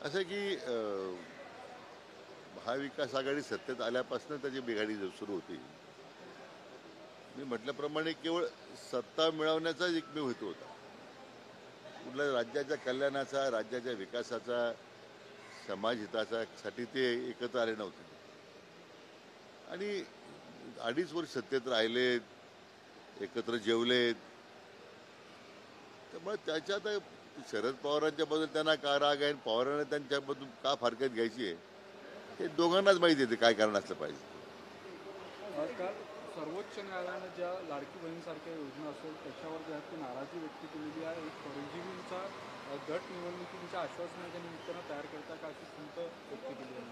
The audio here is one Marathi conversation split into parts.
असं की महाविकास आघाडी सत्तेत आल्यापासून त्याची बिघाडी सुरू होती. मी म्हटल्याप्रमाणे केवळ सत्ता मिळवण्याचाच एकमेव हेतू होता. कुठल्या राज्याच्या कल्याणाचा, राज्याच्या विकासाचा, समाजहिताचा साठी ते एकत्र आले नव्हते. आणि 2.5 वर्ष सत्तेत राहिलेत, एकत्र जेवलेत. त्यामुळे त्याच्यात शरद पवारांच्या बद्दल त्यांना का राग आहे, पवारांना त्यांच्याबद्दल का फारकत घ्यायची आहे, हे दोघांनाच माहिती येते काय कारण असलं पाहिजे. काल सर्वोच्च न्यायालयानं ज्या लाडकी बहीणसारख्या योजना असेल त्याच्यावर ज्या ती नाराजी व्यक्त केलेली आहे. एक परजीवींचा गट निवडणुकीच्या आश्वासनाच्या निमित्तानं तयार करता का अशी खंत व्यक्त केली आहे.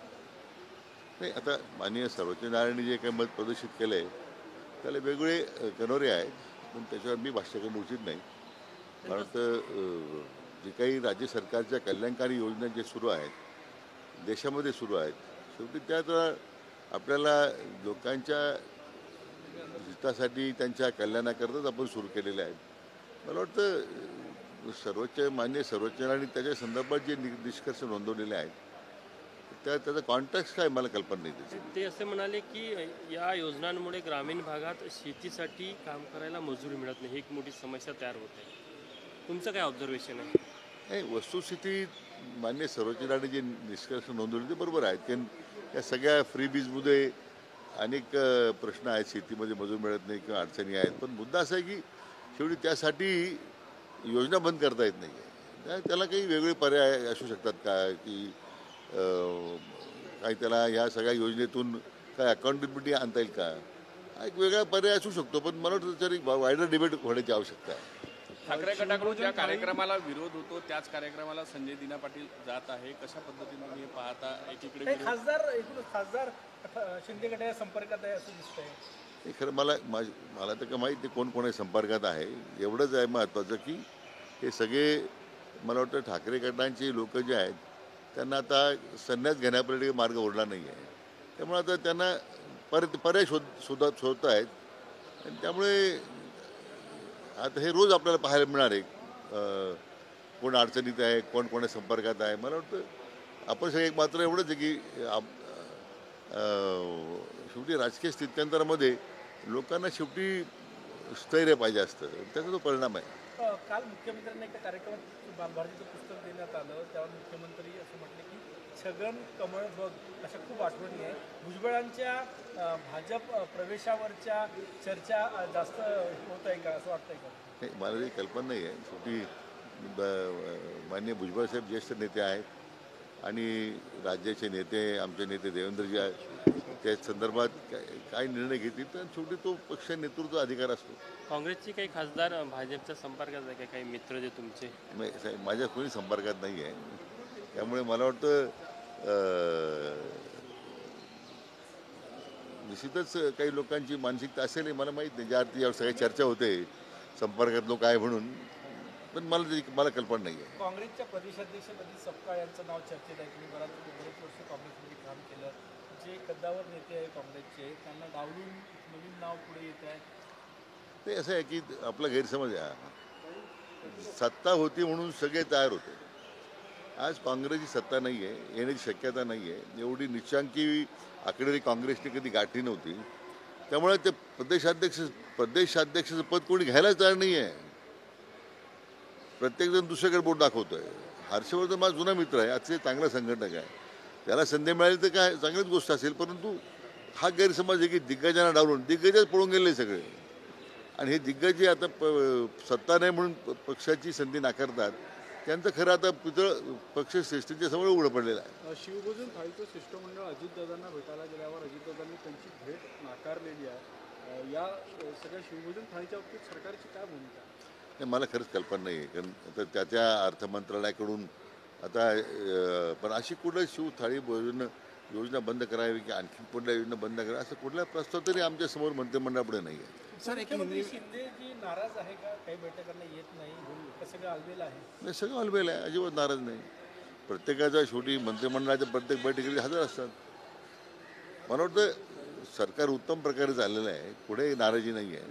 नाही, आता माननीय सर्वोच्च न्यायालयाने जे काही मत प्रदर्शित केलं आहे त्याला वेगवेगळे कनोरे आहेत, पण त्याच्यावर मी भाष्य करणं उचित नाही. मला वाटतं जे काही राज्य सरकारच्या कल्याणकारी योजना जे सुरू आहेत, देशामध्ये सुरू आहेत, शेवटी त्यात आपल्याला लोकांच्या हितासाठी, त्यांच्या कल्याणाकरताच आपण सुरू केलेले आहेत. मला वाटतं मान्य सर्वोच्च न्यायालयाने त्याच्या संदर्भात जे निष्कर्ष नोंदवलेले आहेत त्याचा कॉन्टॅक्ट काय मला कल्पना नाही त्याची. ते असे म्हणाले की या योजनांमुळे ग्रामीण भागात शेतीसाठी काम करायला मजुरी मिळत नाही, ही एक मोठी समस्या तयार होते. तुमचं काय ऑब्झर्वेशन आहे? नाही, वस्तुस्थिती मान्य सर्वोच्च न्यायालयाने जे निष्कर्ष नोंदवले ते बरोबर आहेत. कारण या सगळ्या फ्रीबीजमध्ये अनेक प्रश्न आहेत, शेतीमध्ये मजूर मिळत नाही किंवा अडचणी आहेत. पण मुद्दा असा आहे की शेवटी त्यासाठी योजना बंद करता येत नाही आहे. त्याला काही वेगळे पर्याय असू शकतात का, की काही त्याला ह्या सगळ्या योजनेतून काय अकाउंटेबिलिटी आणता येईल का, हा एक वेगळा पर्याय असू शकतो. पण मला वाटतं त्याच्यावर एक वायडर डिबेट होण्याची आवश्यकता आहे. ठाकरे गटाकडून ज्या कार्यक्रमाला विरोध होतो त्याच कार्यक्रमाला संजय दिना पाटील जात आहे. कशा पद्धतीने तुम्ही पाहता? एकीकडे खासदार शिंदे गटाच्या संपर्कात आहे असं दिसतंय. हे खरं मला तर काय माहीत नाही कोण कोणा संपर्कात आहे. एवढंच आहे महत्त्वाचं की हे सगळे मला वाटतं ठाकरे गटांचे लोक जे आहेत त्यांना आता संन्यास घेण्यापर्यंत मार्ग उरला नाही आहे. त्यामुळे आता त्यांना पर्याय शोधत आहेत. आणि त्यामुळे आता हे रोज आपल्याला पाहायला मिळणार आहे, कोण अडचणीत आहे, कोण कोणा संपर्कात आहे. मला वाटतं आपण सगळे मात्र एवढंच आहे की शेवटी राजकीय स्थित्यंतरामध्ये लोकांना शेवटी स्थैर्य पाहिजे असतं, त्याचा तो परिणाम आहे. काल मुख्यमंत्र्यांना एका कार्यक्रमात बालभारतीचं पुस्तक देण्यात आलं, त्यावर मुख्यमंत्री असं म्हटले की छगन कमळ बघ अशा खूप आठवणी आहे. भुजबळांच्या भाजप प्रवेशावरच्या चर्चा जास्त होत आहे का असं वाटतंय का? नाही, मला काही कल्पना नाही आहे. शेवटी माननीय भुजबळ साहेब ज्येष्ठ नेते आहेत आणि राज्याचे नेते, आमचे नेते देवेंद्रजी आहेत, त्या संदर्भात काय निर्णय घेतील तर शेवटी तो पक्ष नेतृत्व अधिकार असतो. काँग्रेसचे काही खासदार भाजपच्या संपर्कात आहे का, काही मित्र जे तुमचे? नाही साहेब, माझ्या कोणी संपर्कात नाही आहे. त्यामुळे मला वाटतं निश्चितच काही लोकांची मानसिकता असेल हे मला माहीत नाही, ज्या अर्थी यावर सगळी चर्चा होते संपर्कात लोक आहे म्हणून. पण मला कल्पना नाही आहे. काँग्रेसच्या प्रदेशाध्यक्षपदी सपकाळ यांचं नाव चर्चेत आहे. तुम्ही बरेच वर्ष काँग्रेसमध्ये काम केलं. जे कद्दावर नेते आहे काँग्रेसचे त्यांना डावलून नवीन नाव पुढे येत आहे. ते असं आहे की आपला गैरसमज आहे. सत्ता होती म्हणून सगळे तयार होते. आज काँग्रेसची सत्ता नाही आहे, येण्याची शक्यता नाही आहे. एवढी निश्चांकी आकडेवारी काँग्रेसने कधी गाठी नव्हती. त्यामुळे ते प्रदेशाध्यक्षाचं पद कोणी घ्यायलाच तयार नाही आहे. प्रत्येकजण दुसऱ्याकडे बोट दाखवतोय. हर्षवर्धन माझा जुना मित्र आहे, आजचे चांगला संघटक आहे. त्याला संधी मिळाली तर काय चांगलीच गोष्ट असेल. परंतु हा गैरसमज आहे की दिग्गजांना डावलून दिग्गजच पळून गेले सगळे. आणि हे दिग्गज आता सत्ता नाही म्हणून पक्षाची संधी नाकारतात, त्यांचं खरं आता पक्ष श्रेष्ठीच्या समोर उघडं पडलेलं आहे. शिवभोजन थाळीचं शिष्टमंडळ अजितदादांना भेटायला गेल्यावर अजितदादांनी त्यांची भेट नाकारलेली आहे. या सगळ्या शिवभोजन थाळीच्या बाबतीत सरकारची काय भूमिका? नाही, मला खरंच कल्पना नाही आहे. कारण आता त्याच्या अर्थ मंत्रालयाकडून आता पण अशी कुठलं थाळी भोजन योजना बंद करावी की आणखी कुठल्या योजना बंद करावी असं कुठला प्रस्ताव तरी आमच्या समोर मंत्रिमंडळापुढे नाही आहे. मुख्यमंत्री शिंदे जी नाराज आहे का, काही बैठकांना येत नाही, सगळं अलबेल आहे? नाही, सगळं अलबेल आहे, अजिबात नाराज नाही. प्रत्येकाच्या शेवटी मंत्रिमंडळाच्या प्रत्येक बैठकीत हजर असतात. मला वाटतं सरकार उत्तम प्रकारे चाललेलं आहे, पुढे नाराजी नाही आहे.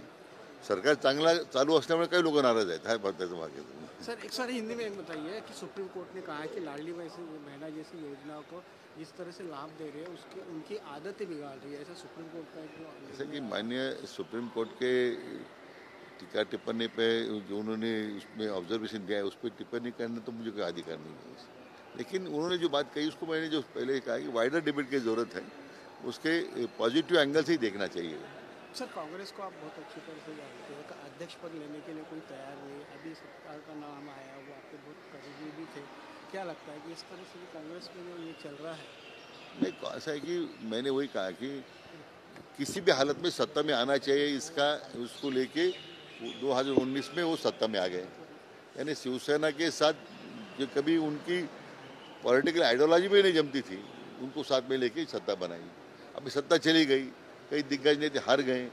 सरकार चांगला चालू असल्यामुळे काही लोक नाराज आहेत, हा त्याचं भाग आहे. सर हिंदी में बताइए कि सुप्रीम कोर्ट ने कहा है कि लाडली बहना जैसी योजनाओं को जिस तरह से लाभ दे रहे हैं उसकी उनकी आदतें बिगाड़ रही है, ऐसा सुप्रीम कोर्ट का जैसा कि माननीय सुप्रीम कोर्ट के टीका टिप्पणी पे जो उन्होंने उसमें ऑब्जर्वेशन दिया है उस पर टिप्पणी करने तो मुझे कोई अधिकार नहीं है, लेकिन उन्होंने जो बात कही उसको मैंने जो पहले कहा कि वाइडर डिबेट की ज़रूरत है, उसके पॉजिटिव एंगल से ही देखना चाहिए। सर कांग्रेस को आप बहुत अच्छी तरह से जानते हैं कि अध्यक्ष पद लेने के लिए कोई तैयार नहीं, अभी सरकार का नाम आया वो आपके बहुत करीबी भी थे, क्या लगता है कि इस तरह से कांग्रेस में जो ये चल रहा है? नहीं, ऐसा है कि मैंने वही कहा कि किसी भी हालत में सत्ता में आना चाहिए, इसका उसको लेके 2019 में वो सत्ता में आ गए, यानी शिवसेना के साथ जो कभी उनकी पॉलिटिकल आइडियोलॉजी भी नहीं जमती थी उनको साथ में लेके सत्ता बनाई। अभी सत्ता चली गई, कई दिग्गज नेता हार गए,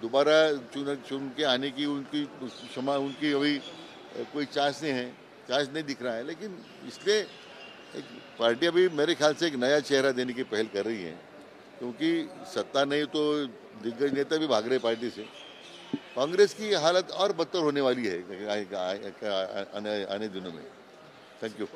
दोबारा चुन के आने की उनकी क्षमा उनकी अभी कोई चांस नहीं दिख रहा है, लेकिन इसलिए एक पार्टी अभी मेरे ख्याल से एक नया चेहरा देने की पहल कर रही है, क्योंकि सत्ता नहीं तो दिग्गज नेता भी भाग रहे पार्टी से। कांग्रेस की हालत और बदतर होने वाली है आने दिनों में। Thank you.